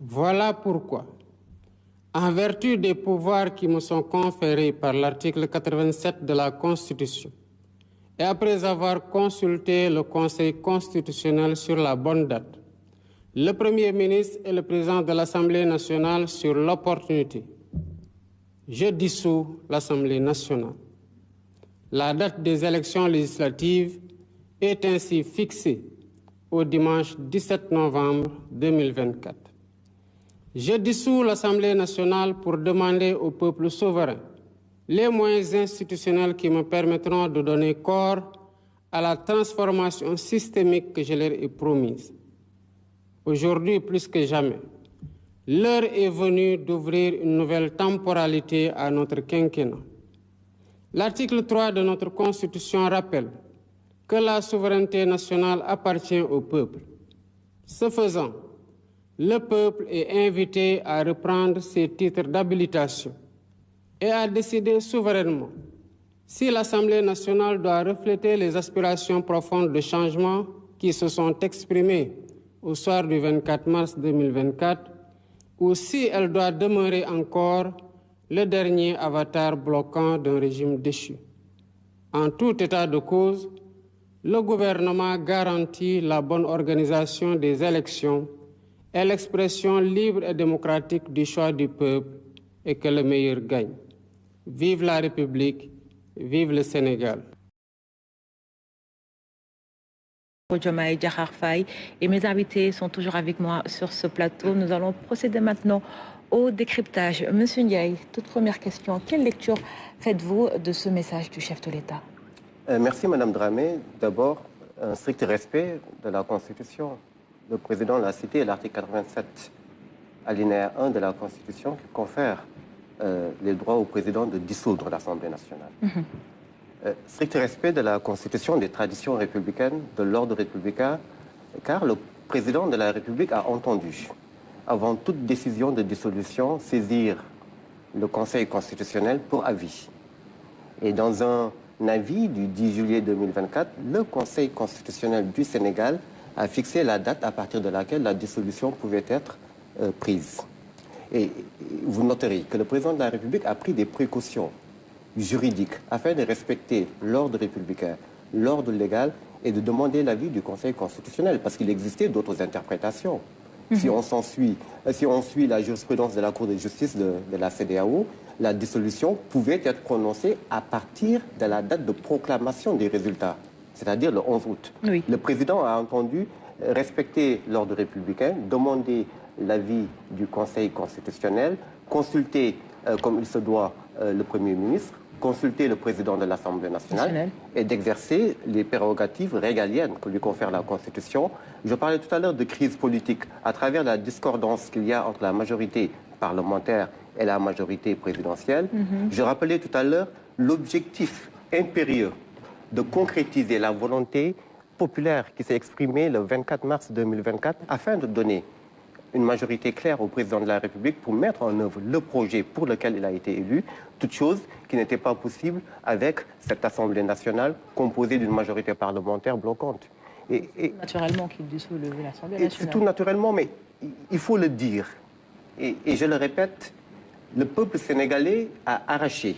Voilà pourquoi, en vertu des pouvoirs qui me sont conférés par l'article 87 de la Constitution, et après avoir consulté le Conseil constitutionnel sur la bonne date, le Premier ministre et le Président de l'Assemblée nationale sur l'opportunité, je dissous l'Assemblée nationale. La date des élections législatives est ainsi fixée au dimanche 17 novembre 2024. Je dissous l'Assemblée nationale pour demander au peuple souverain les moyens institutionnels qui me permettront de donner corps à la transformation systémique que je leur ai promise. Aujourd'hui, plus que jamais, l'heure est venue d'ouvrir une nouvelle temporalité à notre quinquennat. L'article 3 de notre Constitution rappelle que la souveraineté nationale appartient au peuple. Ce faisant, le peuple est invité à reprendre ses titres d'habilitation et à décider souverainement si l'Assemblée nationale doit refléter les aspirations profondes de changement qui se sont exprimées au soir du 24 mars 2024 ou si elle doit demeurer encore le dernier avatar bloquant d'un régime déchu. En tout état de cause, le gouvernement garantit la bonne organisation des élections et l'expression libre et démocratique du choix du peuple et que le meilleur gagne. Vive la République, vive le Sénégal. Diomaye Diakhar Faye et mes invités sont toujours avec moi sur ce plateau. Nous allons procéder maintenant au décryptage. Monsieur Ndiaye, toute première question, quelle lecture faites-vous de ce message du chef de l'État? Merci Madame Dramé. D'abord, un strict respect de la Constitution. Le président l'a cité, l'article 87, alinéa 1 de la Constitution, qui confère les droits au président de dissoudre l'Assemblée nationale. Strict respect de la Constitution, des traditions républicaines, de l'ordre républicain, car le président de la République a entendu, avant toute décision de dissolution, saisir le Conseil constitutionnel pour avis. Et dans un avis du 10 juillet 2024, le Conseil constitutionnel du Sénégal a fixé la date à partir de laquelle la dissolution pouvait être prise. Et vous noterez que le président de la République a pris des précautions juridiques afin de respecter l'ordre républicain, l'ordre légal et de demander l'avis du Conseil constitutionnel, parce qu'il existait d'autres interprétations. Si on suit la jurisprudence de la Cour de justice de la CEDEAO, la dissolution pouvait être prononcée à partir de la date de proclamation des résultats, c'est-à-dire le 11 août. Oui. Le président a entendu respecter l'ordre républicain, demander l'avis du Conseil constitutionnel, consulter, comme il se doit, le Premier ministre, consulter le président de l'Assemblée nationale et d'exercer les prérogatives régaliennes que lui confère la Constitution. Je parlais tout à l'heure de crise politique à travers la discordance qu'il y a entre la majorité parlementaire et la majorité présidentielle. Je rappelais tout à l'heure l'objectif impérieux de concrétiser la volonté populaire qui s'est exprimée le 24 mars 2024 afin de donner une majorité claire au président de la République pour mettre en œuvre le projet pour lequel il a été élu, toute chose qui n'était pas possible avec cette Assemblée nationale composée d'une majorité parlementaire bloquante. Et naturellement qu'il dissout l'Assemblée nationale. C'est tout naturellement, mais il faut le dire. Et je le répète, le peuple sénégalais a arraché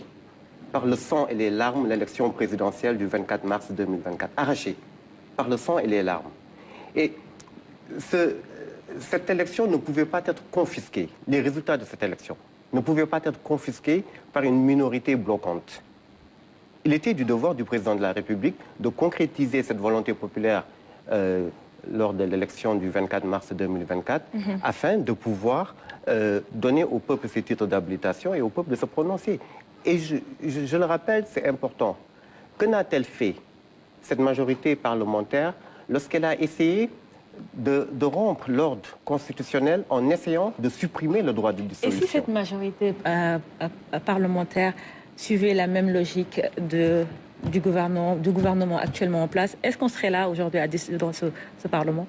par le sang et les larmes l'élection présidentielle du 24 mars 2024. Arraché par le sang et les larmes. Et cette élection ne pouvait pas être confisquée. Les résultats de cette élection ne pouvaient pas être confisqués par une minorité bloquante. Il était du devoir du président de la République de concrétiser cette volonté populaire lors de l'élection du 24 mars 2024 afin de pouvoir donner au peuple ses titres d'habilitation et au peuple de se prononcer. Et je le rappelle, c'est important. Que n'a-t-elle fait, cette majorité parlementaire, lorsqu'elle a essayé de rompre l'ordre constitutionnel en essayant de supprimer le droit de dissolution? Et si cette majorité parlementaire suivait la même logique du gouvernement actuellement en place, est-ce qu'on serait là aujourd'hui à dissoudre ce Parlement?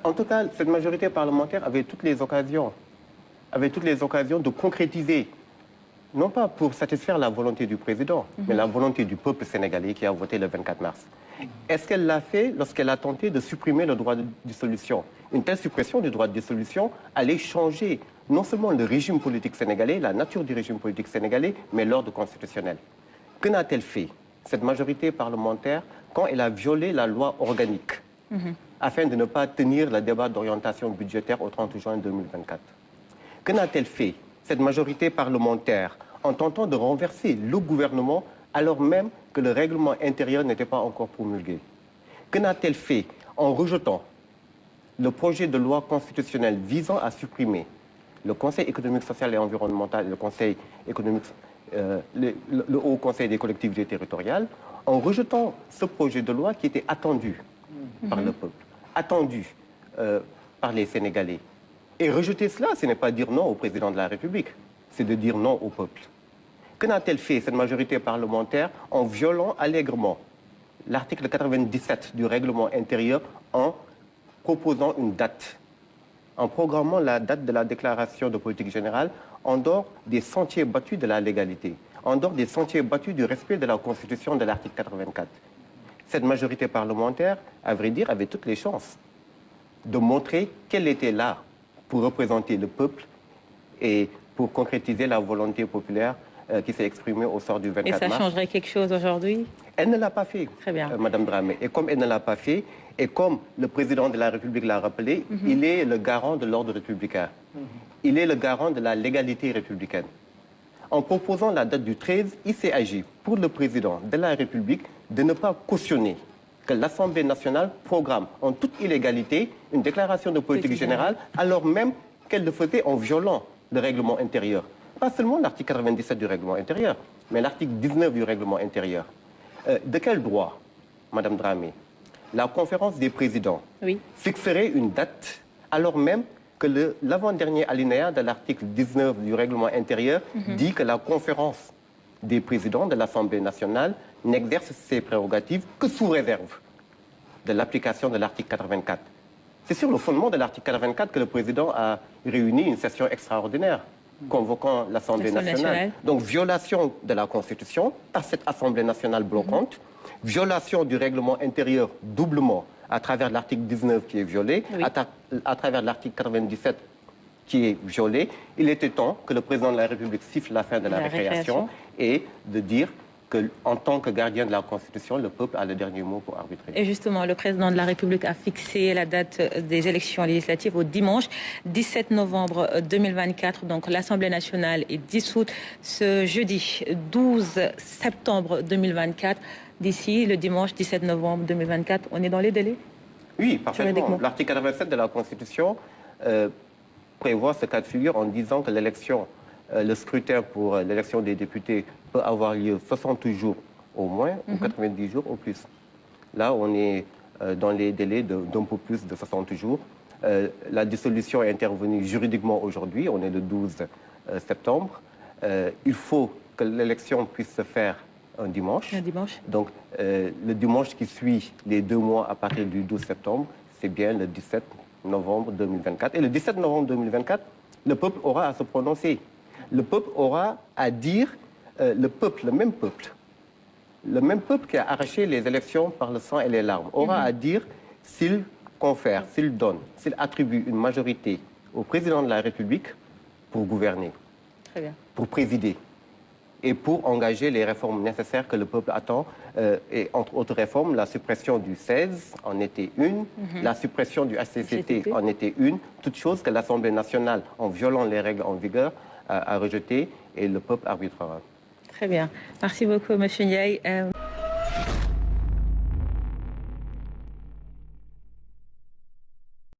En tout cas, cette majorité parlementaire avait toutes les occasions de concrétiser, non pas pour satisfaire la volonté du président, mais la volonté du peuple sénégalais qui a voté le 24 mars. Est-ce qu'elle l'a fait lorsqu'elle a tenté de supprimer le droit de dissolution? Une telle suppression du droit de dissolution allait changer non seulement le régime politique sénégalais, la nature du régime politique sénégalais, mais l'ordre constitutionnel. Que n'a-t-elle fait, cette majorité parlementaire, quand elle a violé la loi organique afin de ne pas tenir le débat d'orientation budgétaire au 30 juin 2024? Que n'a-t-elle fait, cette majorité parlementaire, en tentant de renverser le gouvernement alors même que le règlement intérieur n'était pas encore promulgué? Que n'a-t-elle fait en rejetant le projet de loi constitutionnelle visant à supprimer le Conseil économique, social et environnemental et le Conseil économique, le Haut Conseil des collectivités territoriales, en rejetant ce projet de loi qui était attendu par le peuple, attendu par les Sénégalais? Et rejeter cela, ce n'est pas dire non au président de la République, c'est de dire non au peuple. Que n'a-t-elle fait, cette majorité parlementaire, en violant allègrement l'article 97 du règlement intérieur en proposant une date, en programmant la date de la déclaration de politique générale en dehors des sentiers battus de la légalité, en dehors des sentiers battus du respect de la Constitution de l'article 84. Cette majorité parlementaire, à vrai dire, avait toutes les chances de montrer qu'elle était là pour représenter le peuple et pour concrétiser la volonté populaire qui s'est exprimée au sort du 24 mars. Et ça changerait quelque chose aujourd'hui? Elle ne l'a pas fait, Très bien. Madame Dramé. Et comme elle ne l'a pas fait, et comme le président de la République l'a rappelé, il est le garant de l'ordre républicain. Il est le garant de la légalité républicaine. En proposant la date du 13, il s'est agi pour le président de la République de ne pas cautionner que l'Assemblée nationale programme en toute illégalité une déclaration de politique générale, alors même qu'elle le faisait en violant le règlement intérieur. Pas seulement l'article 97 du règlement intérieur, mais l'article 19 du règlement intérieur. De quel droit, Madame Dramé, la conférence des présidents fixerait une date alors même que l'avant-dernier alinéa de l'article 19 du règlement intérieur dit que la conférence des présidents de l'Assemblée nationale n'exerce ses prérogatives que sous réserve de l'application de l'article 84. C'est sur le fondement de l'article 84 que le président a réuni une session extraordinaire convoquant l'Assemblée nationale. Donc, violation de la Constitution par cette Assemblée nationale bloquante, violation du règlement intérieur doublement à travers l'article 19 qui est violé, à travers l'article 97 qui est violé. Il était temps que le président de la République siffle la fin de la récréation et de dire qu'en tant que gardien de la Constitution, le peuple a le dernier mot pour arbitrer. Et justement, le président de la République a fixé la date des élections législatives au dimanche 17 novembre 2024. Donc l'Assemblée nationale est dissoute ce jeudi 12 septembre 2024. D'ici le dimanche 17 novembre 2024, on est dans les délais? Oui, parfaitement. L'article 87 de la Constitution prévoit ce cas de figure en disant que l'élection, le scrutin pour l'élection des députés peut avoir lieu 60 jours au moins ou 90 jours au plus. Là, on est dans les délais d'un peu plus de 60 jours. La dissolution est intervenue juridiquement aujourd'hui, on est le 12 septembre. Il faut que l'élection puisse se faire un dimanche. Donc, le dimanche qui suit les 2 mois à partir du 12 septembre, c'est bien le 17 novembre 2024. Et le 17 novembre 2024, le peuple aura à se prononcer. Le peuple aura à dire, le même peuple qui a arraché les élections par le sang et les larmes, aura à dire s'il confère, s'il donne, s'il attribue une majorité au président de la République pour gouverner, pour présider et pour engager les réformes nécessaires que le peuple attend. Et entre autres réformes, la suppression du 16 en était une, la suppression du HCCT en était une, toutes choses que l'Assemblée nationale, en violant les règles en vigueur, a rejetées et le peuple arbitrera. Très bien. Merci beaucoup, M. Ndiaye.